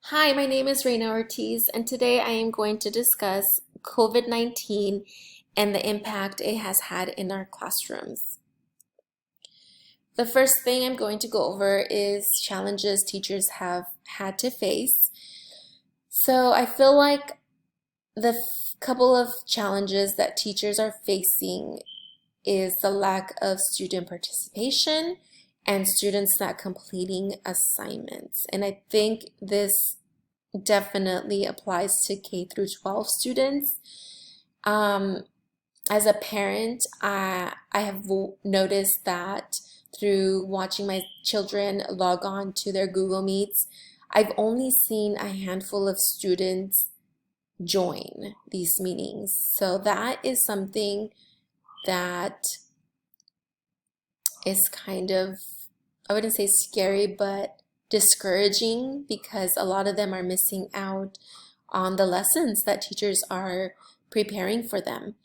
Hi, my name is Reina Ortiz, and today I am going to discuss COVID-19 and the impact it has had in our classrooms. The first thing I'm going to go over is challenges teachers have had to face. So I feel like the couple of challenges that teachers are facing is the lack of student participation and students not completing assignments. And I think this definitely applies to K through 12 students. Um, as a parent, I have noticed that through watching my children log on to their Google Meets, I've only seen a handful of students join these meetings. So that is something that is kind of, I wouldn't say scary, but discouraging because a lot of them are missing out on the lessons that teachers are preparing for them.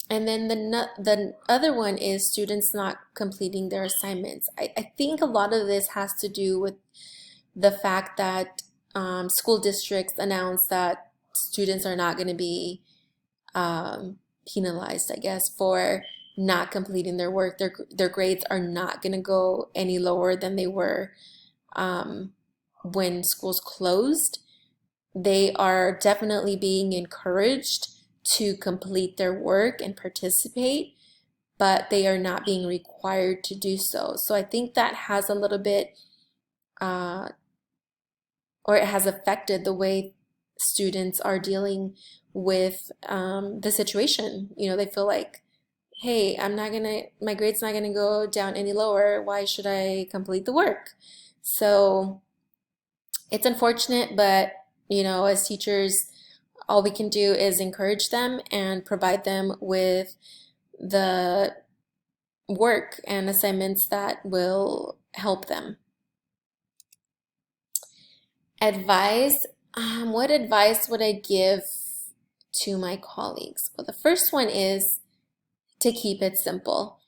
And then the other one is students not completing their assignments. I think a lot of this has to do with the fact that school districts announce that students are not going to be penalized, I guess, for not completing their work. Their grades are not going to go any lower than they were when schools closed. They are definitely being encouraged to complete their work and participate, but they are not being required to do so. So I think that has a little bit, or it has affected the way students are dealing with the situation. You know, they feel like, hey, my grade's not gonna go down any lower. Why should I complete the work? So it's unfortunate, but as teachers, all we can do is encourage them and provide them with the work and assignments that will help them. Advice. What advice would I give to my colleagues? Well, the first one is to keep it simple.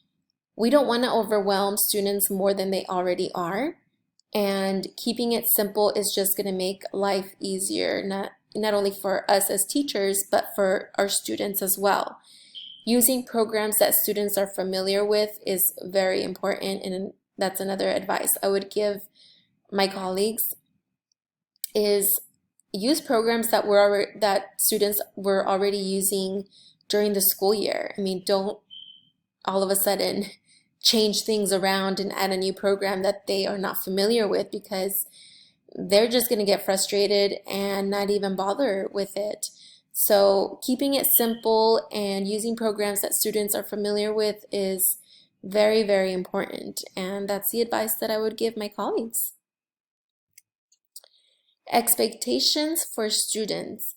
We don't want to overwhelm students more than they already are. And keeping it simple is just going to make life easier, not only for us as teachers, but for our students as well. Using programs that students are familiar with is very important, and that's another advice I would give my colleagues is use programs that students were already using during the school year. I mean, don't all of a sudden change things around and add a new program that they are not familiar with, because they're just going to get frustrated and not even bother with it. So keeping it simple and using programs that students are familiar with is very, very important. And that's the advice that I would give my colleagues. Expectations for students.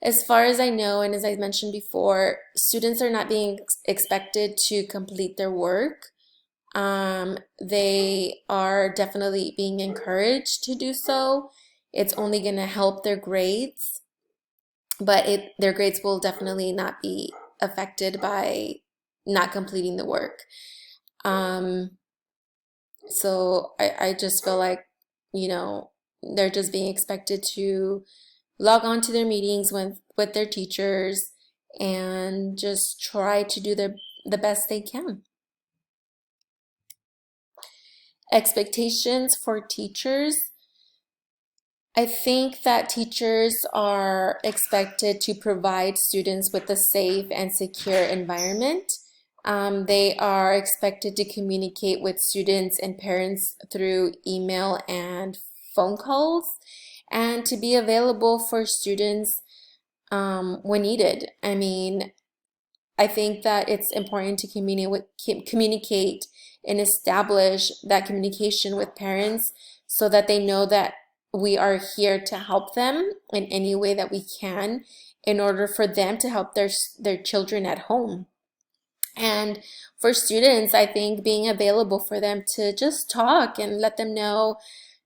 As far as I know, and as I mentioned before, students are not being expected to complete their work. They are definitely being encouraged to do so. It's only going to help their grades, but their grades will definitely not be affected by not completing the work. So I just feel like, they're just being expected to log on to their meetings with their teachers and just try to do the best they can. Expectations for teachers. I think that teachers are expected to provide students with a safe and secure environment. They are expected to communicate with students and parents through email and phone calls, and to be available for students when needed. I mean, I think that it's important to communicate and establish that communication with parents so that they know that we are here to help them in any way that we can in order for them to help their children at home. And for students, I think being available for them to just talk and let them know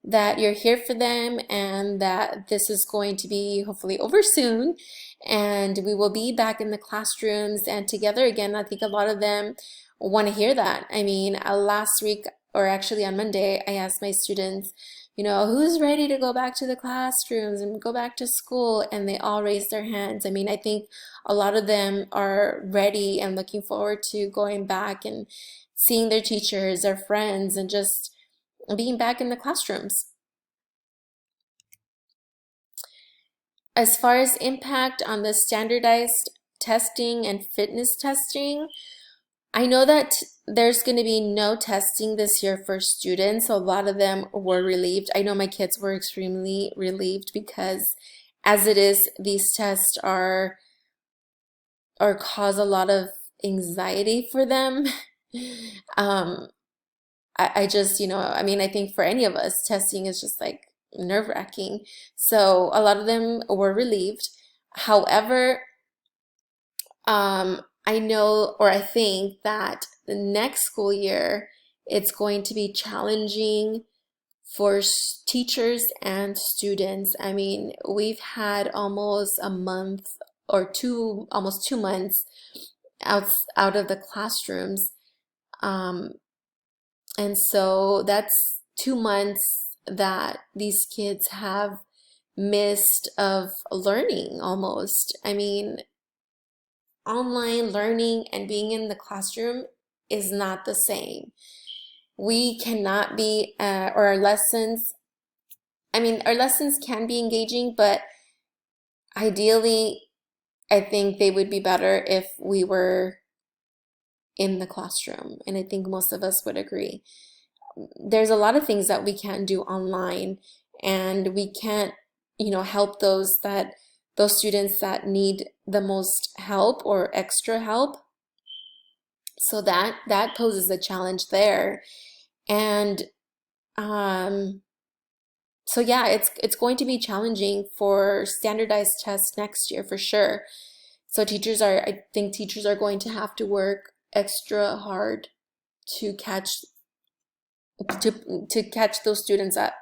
that you're here for them and that this is going to be hopefully over soon and we will be back in the classrooms and together again. I think a lot of them want to hear that. I mean, last week, or actually on Monday, I asked my students who's ready to go back to the classrooms and go back to school? And they all raised their hands. I mean, I think a lot of them are ready and looking forward to going back and seeing their teachers, their friends, and just being back in the classrooms. As far as impact on the standardized testing and fitness testing, I know that there's going to be no testing this year for students. A lot of them were relieved. I know my kids were extremely relieved because as it is, these tests are cause a lot of anxiety for them. Um, I just, I mean, I think for any of us, testing is just like nerve-wracking. So a lot of them were relieved. However, I know, or I think that the next school year, it's going to be challenging for teachers and students. I mean, we've had almost a month or two, almost 2 months out of the classrooms. Um, and so that's 2 months that these kids have missed of learning almost. I mean, online learning and being in the classroom is not the same. We cannot be, or our lessons, I mean, our lessons can be engaging, but ideally, I think they would be better if we were in the classroom. And I think most of us would agree. There's a lot of things that we can do online, and we can't, help those students that need the most help or extra help. So that poses a challenge there. And so yeah, it's going to be challenging for standardized tests next year for sure. So I think teachers are going to have to work extra hard to catch to catch those students up.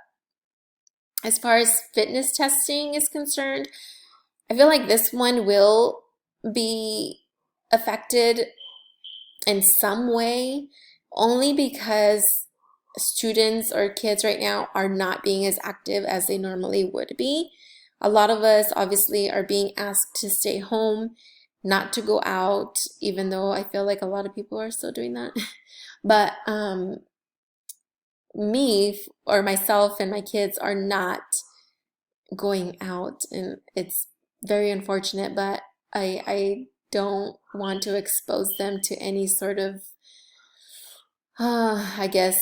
As far as fitness testing is concerned, I feel like this one will be affected in some way, only because students or kids right now are not being as active as they normally would be. A lot of us obviously are being asked to stay home, not to go out, even though I feel like a lot of people are still doing that. But me or myself and my kids are not going out, and it's very unfortunate, but I don't want to expose them to any sort of I guess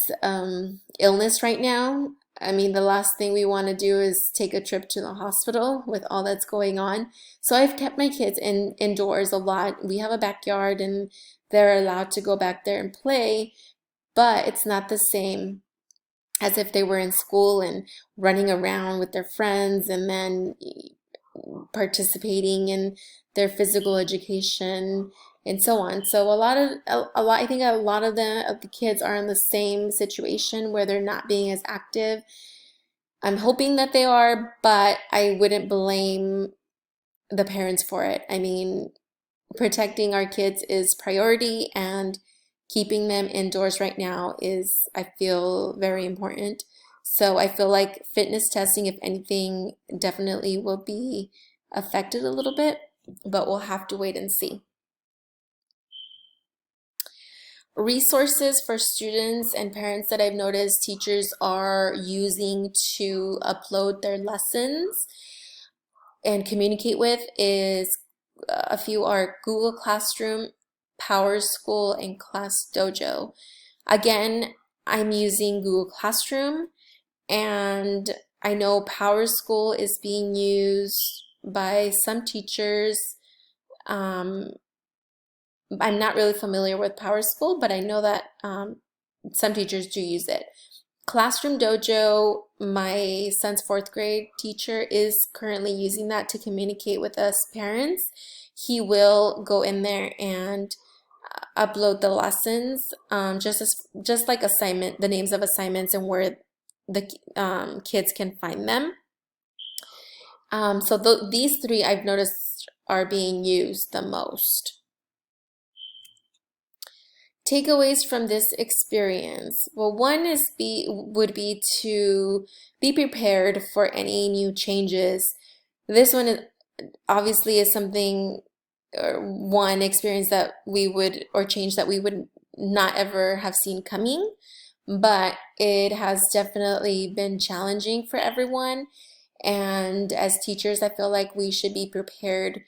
illness right now. I mean, the last thing we want to do is take a trip to the hospital with all that's going on. So I've kept my kids indoors a lot. We have a backyard and they're allowed to go back there and play, but it's not the same as if they were in school and running around with their friends and then participating in their physical education and so on. So I think a lot of the kids are in the same situation where they're not being as active. I'm hoping that they are, but I wouldn't blame the parents for it. I mean, protecting our kids is priority, and keeping them indoors right now is, I feel, very important. So I feel like fitness testing, if anything, definitely will be affected a little bit, but we'll have to wait and see. Resources for students and parents that I've noticed teachers are using to upload their lessons and communicate with is a few are Google Classroom, PowerSchool, and ClassDojo. Again, I'm using Google Classroom, and I know PowerSchool is being used by some teachers. I'm not really familiar with PowerSchool, but I know that some teachers do use it. Classroom Dojo, my son's fourth grade teacher is currently using that to communicate with us parents. He will go in there and upload the lessons, just like the names of assignments and where the kids can find them. So these three I've noticed are being used the most. takeaways from this experience. Well, one would be to be prepared for any new changes. This one obviously is something, or one experience that we would, or change that we would not ever have seen coming, but it has definitely been challenging for everyone. And as teachers, I feel like we should be prepared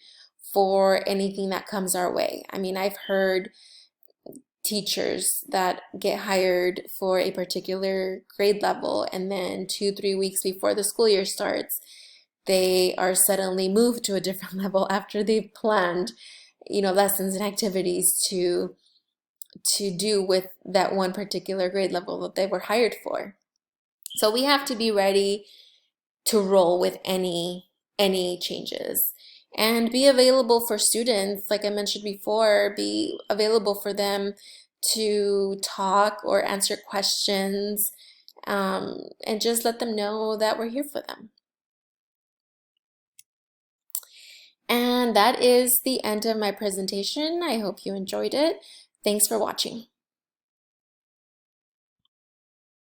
for anything that comes our way. I mean, I've heard teachers that get hired for a particular grade level, and then 2, 3 weeks before the school year starts, they are suddenly moved to a different level after they've planned, lessons and activities to do with that one particular grade level that they were hired for. So we have to be ready to roll with any changes and be available for students. Like I mentioned before, be available for them to talk or answer questions, and just let them know that we're here for them. And that is the end of my presentation. I hope you enjoyed it. Thanks for watching.